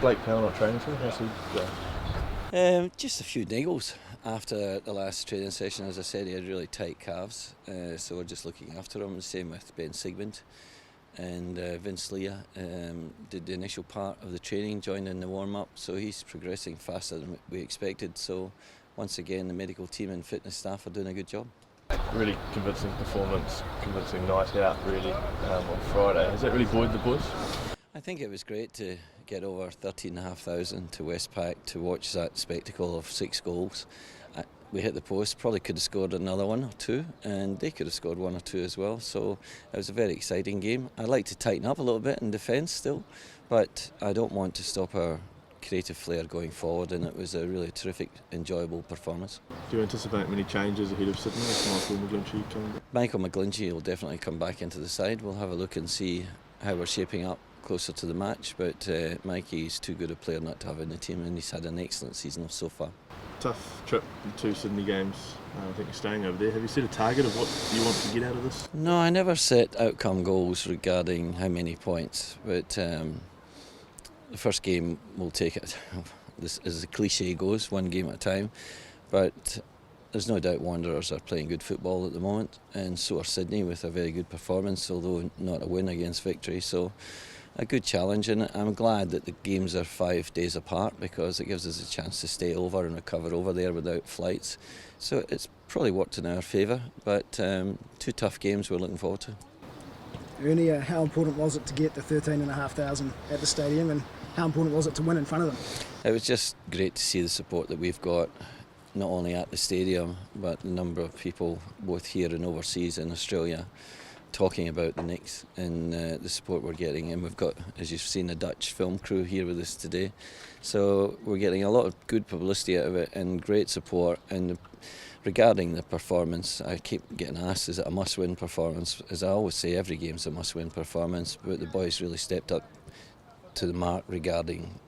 Blake Powell not training for? How's he going? Just a few niggles after the last training session. As I said, he had really tight calves, so we're just looking after him. The same with Ben Sigmund. And Vince Leah did the initial part of the training, joined in the warm-up, so he's progressing faster than we expected. So once again, the medical team and fitness staff are doing a good job. Really convincing performance, convincing night out really on Friday. Has that really buoyed the boys? I think it was great to get over 13,500 to Westpac to watch that spectacle of 6 goals. We hit the post, probably could have scored another one or two, and they could have scored one or two as well. So it was a very exciting game. I'd like to tighten up a little bit in defence still, but I don't want to stop our creative flair going forward, and it was a really terrific, enjoyable performance. Do you anticipate many changes ahead of Sydney if Michael McGlinchey comes back? Michael McGlinchey will definitely come back into the side. We'll have a look and see how we're shaping up closer to the match, but Mikey's too good a player not to have in the team, and he's had an excellent season so far. Tough trip, 2 Sydney games. I think you're staying over there. Have you set a target of what you want to get out of this? No, I never set outcome goals regarding how many points, but the first game we'll take it, this, as the cliche goes, 1 game at a time, but there's no doubt Wanderers are playing good football at the moment, and so are Sydney with a very good performance, although not a win against Victory. So a good challenge, and I'm glad that the games are 5 days apart because it gives us a chance to stay over and recover over there without flights. So it's probably worked in our favour, but 2 tough games we're looking forward to. Ernie, how important was it to get the 13,500 at the stadium, and how important was it to win in front of them? It was just great to see the support that we've got, not only at the stadium, but the number of people both here and overseas in Australia talking about the Knicks and the support we're getting. And we've got, as you've seen, a Dutch film crew here with us today. So we're getting a lot of good publicity out of it and great support. And regarding the performance, I keep getting asked, is it a must-win performance? As I always say, every game's a must-win performance, but the boys really stepped up to the mark regarding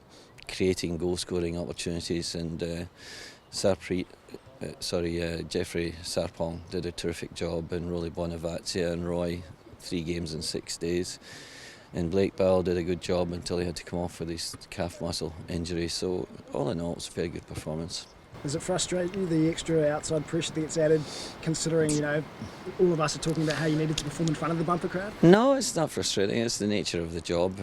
creating goal-scoring opportunities, and Jeffrey Sarpong did a terrific job, and Rolly Bonavazia and Roy, 3 games in 6 days. And Blake Bell did a good job until he had to come off with his calf muscle injury. So all in all, it's a very good performance. Does it frustrate you, the extra outside pressure that gets added, considering, all of us are talking about how you needed to perform in front of the bumper crowd? No, it's not frustrating. It's the nature of the job.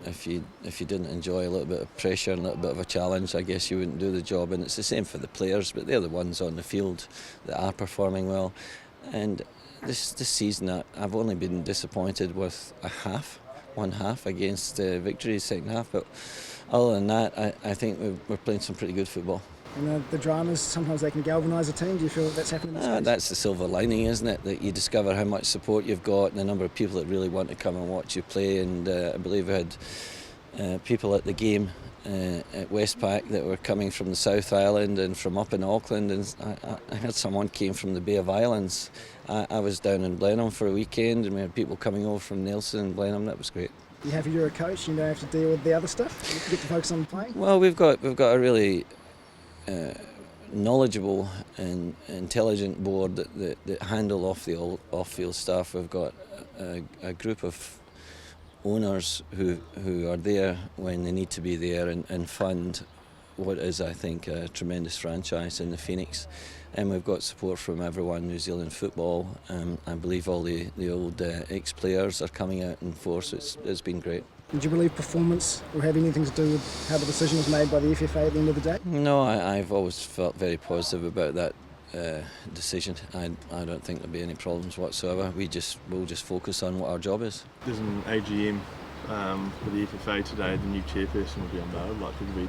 If you didn't enjoy a little bit of pressure and a little bit of a challenge, I guess you wouldn't do the job. And it's the same for the players, but they're the ones on the field that are performing well. And this season, I've only been disappointed with one half against Victory, second half. But other than that, I think we're playing some pretty good football. And the dramas, sometimes they can galvanise a team. Do you feel that's happening in this case? That's the silver lining, isn't it? That you discover how much support you've got and the number of people that really want to come and watch you play. And I believe we had people at the game at Westpac that were coming from the South Island and from up in Auckland. And I heard someone came from the Bay of Islands. I was down in Blenheim for a weekend, and we had people coming over from Nelson and Blenheim. That was great. You happy you're a coach? You don't have to deal with the other stuff? You get to focus on playing? Well, we've got a really knowledgeable and intelligent board that handle off-field stuff. We've got a group of owners who are there when they need to be there and fund what is, I think, a tremendous franchise in the Phoenix. And we've got support from everyone, New Zealand football. I believe all the old ex-players are coming out in force. It's been great. Did you believe performance will have anything to do with how the decision was made by the FFA at the end of the day? No, I've always felt very positive about that decision. I don't think there'll be any problems whatsoever. We'll just focus on what our job is. There's an AGM for the FFA today. The new chairperson will be unveiled, likely to be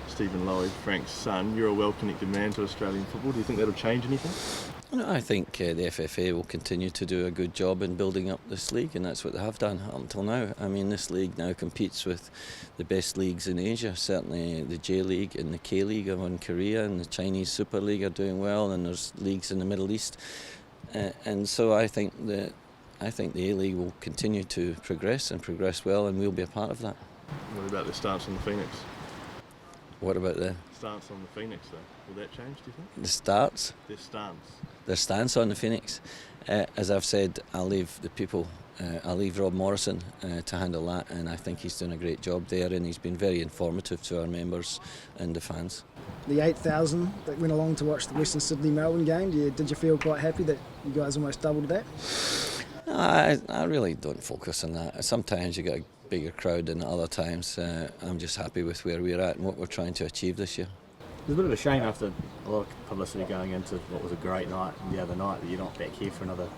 Stephen Lowy, Frank's son. You're a well-connected man to Australian football. Do you think that'll change anything? No, I think the FFA will continue to do a good job in building up this league, and that's what they have done up until now. I mean, this league now competes with the best leagues in Asia. Certainly the J League and the K League are in Korea, and the Chinese Super League are doing well, and there's leagues in the Middle East. And so I think the A-League will continue to progress well, and we'll be a part of that. What about the stance on the Phoenix? What about the stance on the Phoenix, though? Will that change, do you think? the starts? Their stance. On the Phoenix. As I've said, I'll leave the people, I'll leave Rob Morrison to handle that, and I think he's doing a great job there, and he's been very informative to our members and the fans. The 8,000 that went along to watch the Western Sydney Melbourne game, did you feel quite happy that you guys almost doubled that? No, I really don't focus on that. Sometimes you get a bigger crowd than other times. I'm just happy with where we're at and what we're trying to achieve this year. It's a bit of a shame after a lot of publicity going into what was a great night the other night that you're not back here for another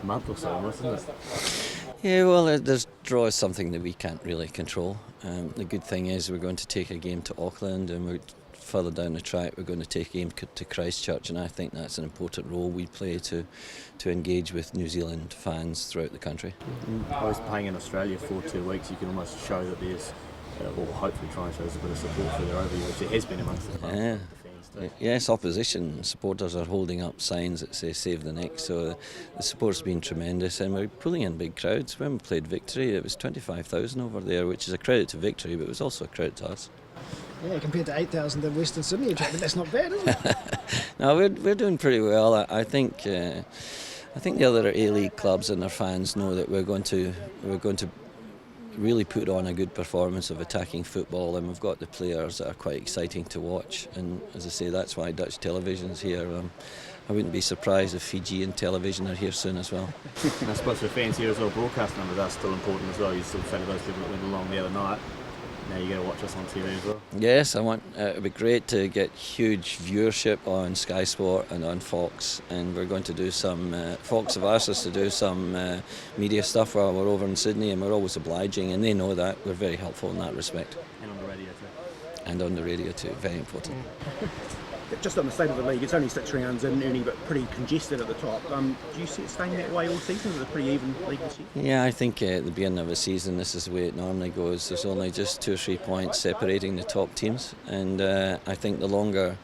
month or so, isn't it? Yeah, well, the draw is something that we can't really control. The good thing is we're going to take a game to Auckland, and we're further down the track we're going to take a game to Christchurch, and I think that's an important role we play to engage with New Zealand fans throughout the country. I was playing in Australia for 2 weeks. You can almost show that there's, or hopefully try and show there's a bit of support for their over here, which there has been amongst the fans too. Yes, opposition supporters are holding up signs that say "Save the Next," so the support's been tremendous, and we're pulling in big crowds. When we played Victory, it was 25,000 over there, which is a credit to Victory, but it was also a credit to us. Yeah, compared to 8,000 at Western Sydney, but that's not bad, is it? No, we're doing pretty well. I think the other A-League clubs and their fans know that we're going to really put on a good performance of attacking football, and we've got the players that are quite exciting to watch, and as I say, that's why Dutch television's here. I wouldn't be surprised if Fijian television are here soon as well. And I suppose for fans here as well, broadcast numbers are still important as well. You still say to those people that went along the other night, now you're going to watch us on TV as well. Yes, I want. It'd be great to get huge viewership on Sky Sport and on Fox, and we're going to do some. Fox have asked us to do some media stuff while we're over in Sydney, and we're always obliging, and they know that. We're very helpful in that respect. And on the radio too. And on the radio too, very important. Just on the state of the league, it's only 6 rounds in, Ernie, but pretty congested at the top. Do you see it staying that way all season? Is it a pretty even league this year? Yeah, I think at the beginning of a season, this is the way it normally goes. There's only just 2 or 3 points separating the top teams, and I think the longer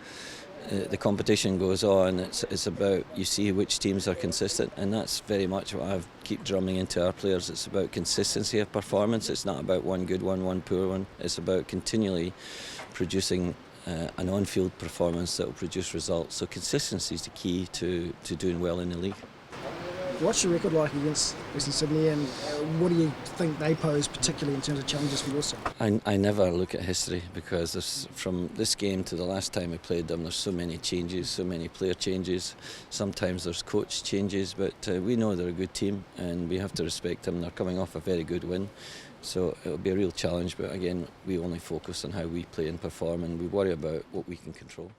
the competition goes on, it's about you see which teams are consistent, and that's very much what I keep drumming into our players. It's about consistency of performance. It's not about one good one poor one. It's about continually producing an on-field performance that will produce results. So consistency is the key to doing well in the league. What's your record like against Western Sydney, and what do you think they pose, particularly in terms of challenges for your side? I never look at history, because from this game to the last time we played them, there's so many changes, so many player changes. Sometimes there's coach changes, but we know they're a good team, and we have to respect them. They're coming off a very good win. So it'll be a real challenge, but again, we only focus on how we play and perform, and we worry about what we can control.